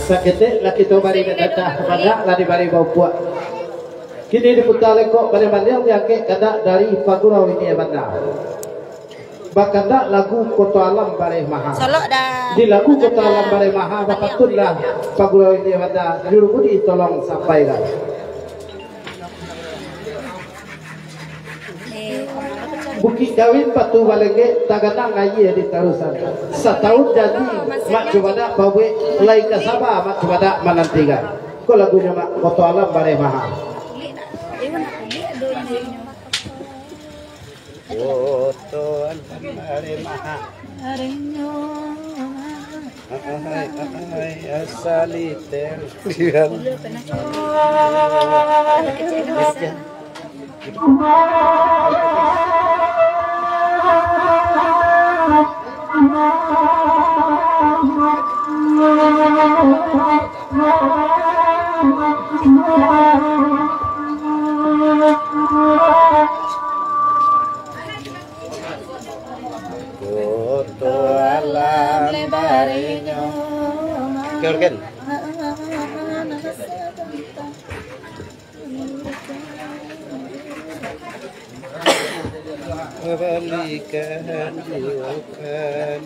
sakit laki to bari kata pada lari bari bawa kini diputar kok bari mandang yang kada dari pagurau ini banda bakanda lagu Kota Alam Bare Maha di lagu Kota Alam Bare Maha bapatullah pagurau ini banda juru budi tolong sampaikan Bukit kawin patu balenge tagatang ngaji di tarusan. Setahun jadi mak coba dak bawe lai kasaba mak coba dak manantiga. Ko lagunya mak Kota Alam Bare Maha. Kota Alam Bare Maha. Hai asaliter. Keorgan. Kembalikan jiwakan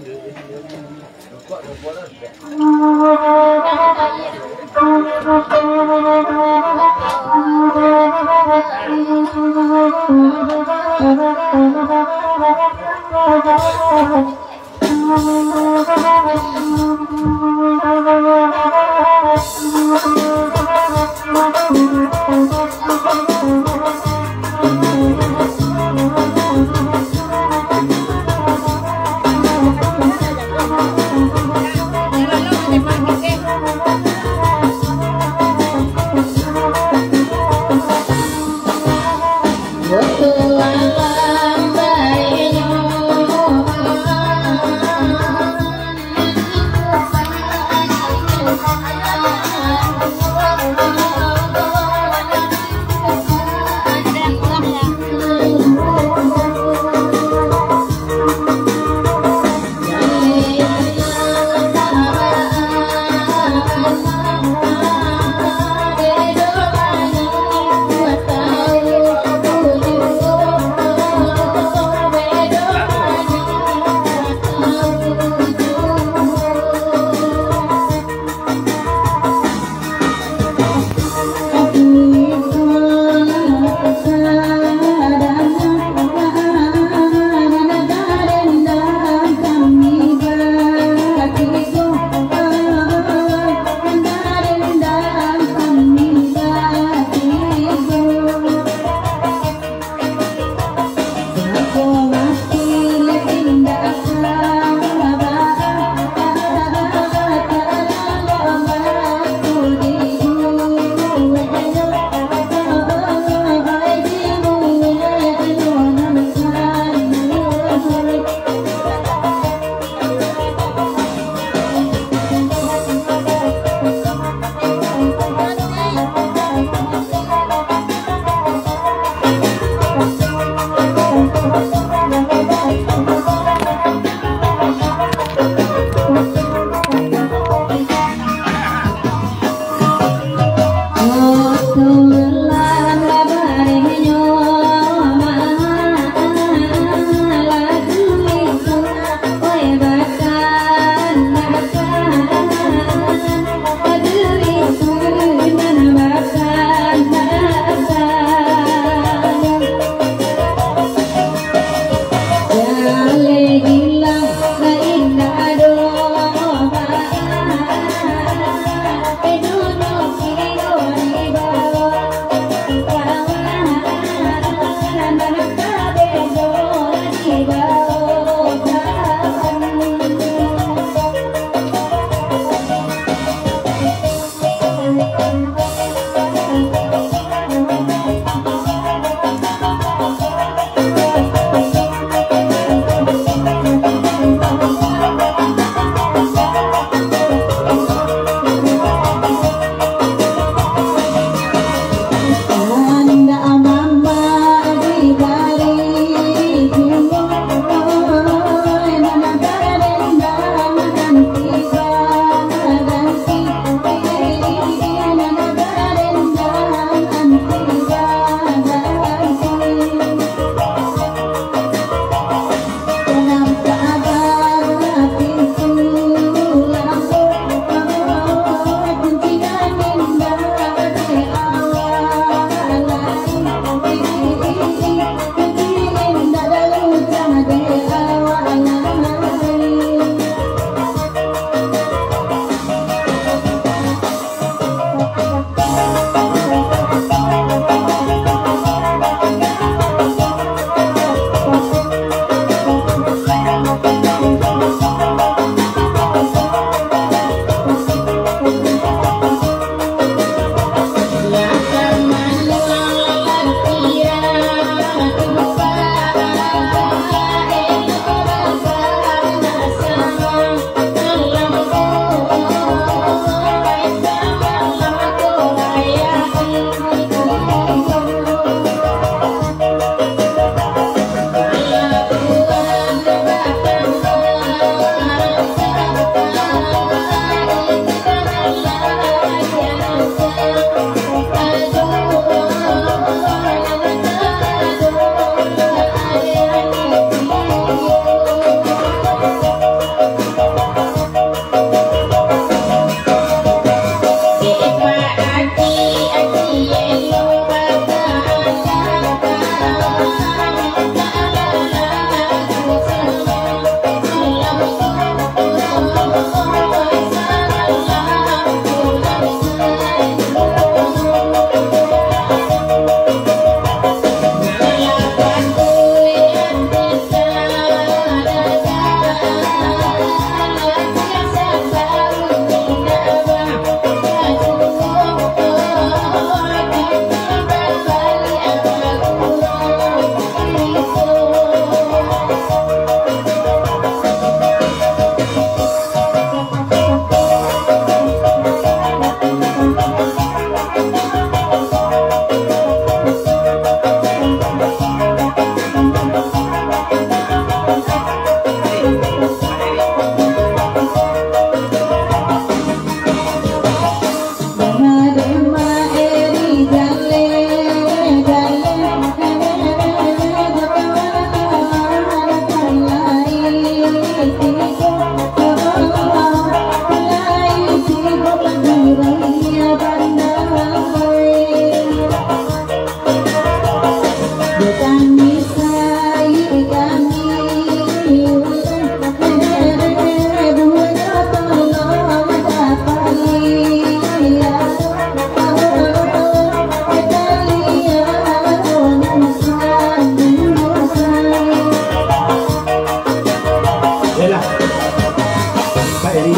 ini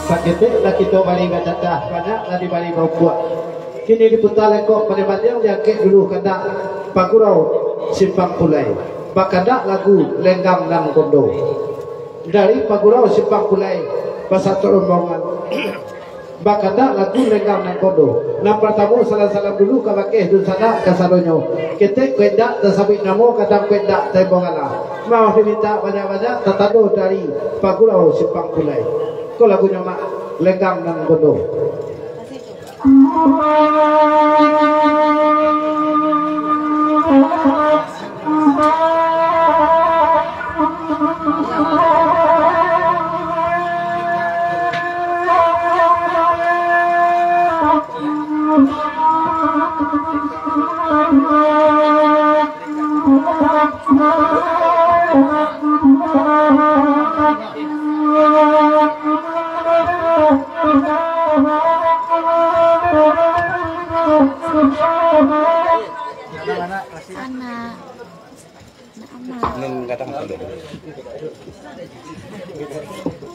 paketek lah kita balik datang banyak lah di balik bau buat kini diputar lekok pada badan yang kek dulu kata Pagurau Simpang Pulai bakada lagu lenggam nang kondo dari Pagurau Simpang Pulai pasal rombongan bakada lagu lenggam nang kondo nang pertama salam-salam dulu ke bakeh dun sana ke sadonyo ketek kuendak dan sabit namo kadang kuendak tembongala mau minta banyak-banyak tatado dari Pagurau Simpang Pulai ko lagunya mak lenggam nang kondo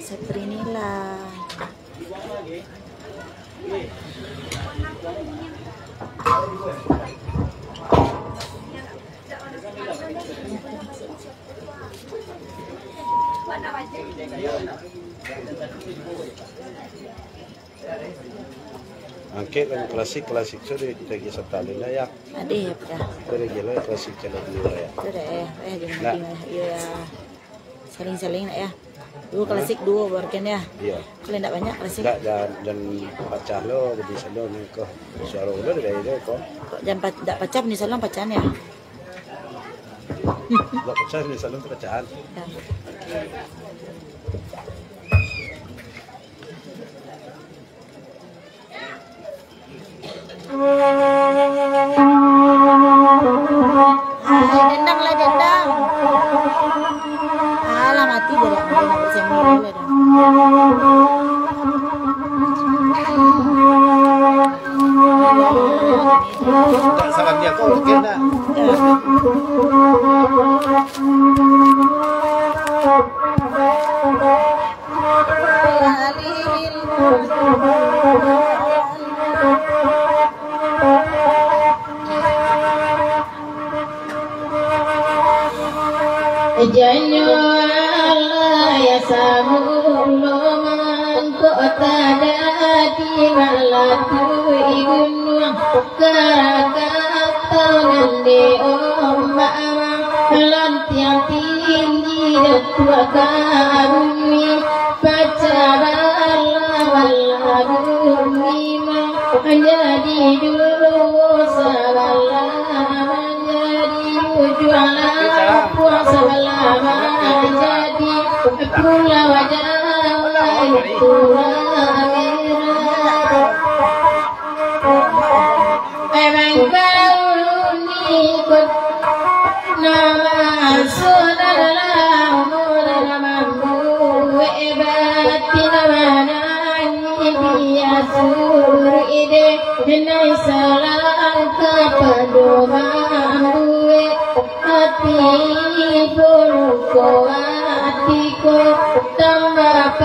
Setrinila. Angke kan klasik sudah kita kisah tali lah ya. Ada ya pada. Sudah gila klasik kalau dulu ya. Sudah jangan ya. Saling-saling ya. Dulu klasik dua barken ya. Iya. Kalau tidak banyak klasik. Tidak dan pacah lo jadi salon kok. Suara udah dari itu kok. Jangan tidak pecah nih salon pacahan ya. Tidak pecah nih salon pecahan. Ya. Dendang lah dendang. Alah mati dari aku nak bersembunyi lah dah. Tak salahnya kau mungkin dah. Janyo Allah ya samulungan kota dadi malatu igun karakatan di ombak lan tiang tinggi tua karumi pacara Allah bumi menjadi dosa menjadi jualan puasa lama jadi pula wajah itu memang baru ikut nama saudara nama batin mana biasur ide henai salah kepadoma hati burukku hatiku tambah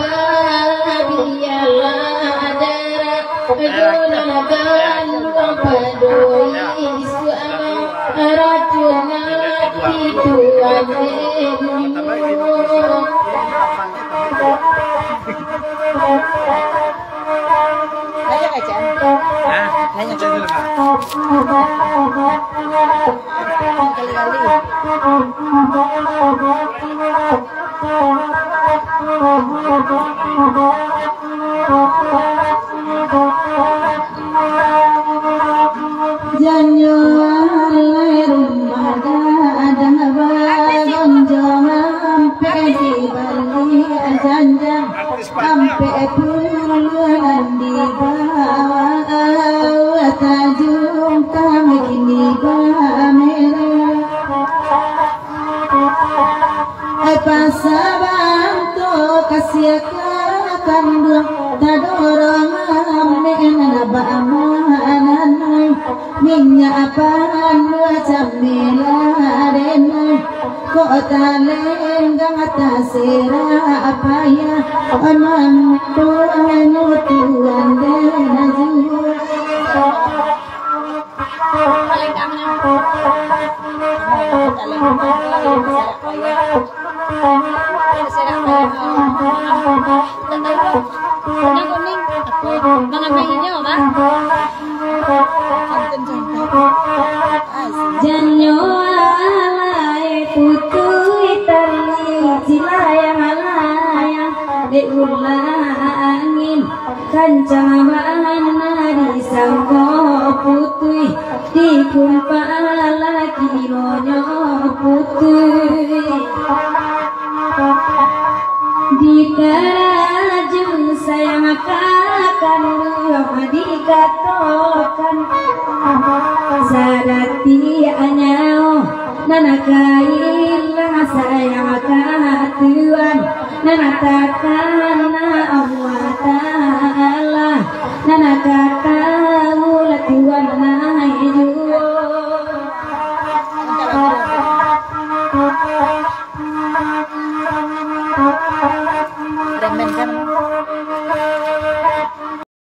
biarlah darah gunakan padoi suara racun hati Tuhan banyak aja banyak janyo alai rumah ada bagon jangan pergi bali janjang sampai puluhan di bawah tajung kami kini pasabang to kasih kandung tadorong amen nabamanan minyak macam miladena kota lenggang atas apa ya amam Tuhan Tuhan dena jiwa janyo alai putui tali cilayang alayang di ulangin kancang bahana di sangko putui di kumpala kironyo putui di terajun sayang akan dikatokan sadati anyao nanakailah sayang katuan nanatakan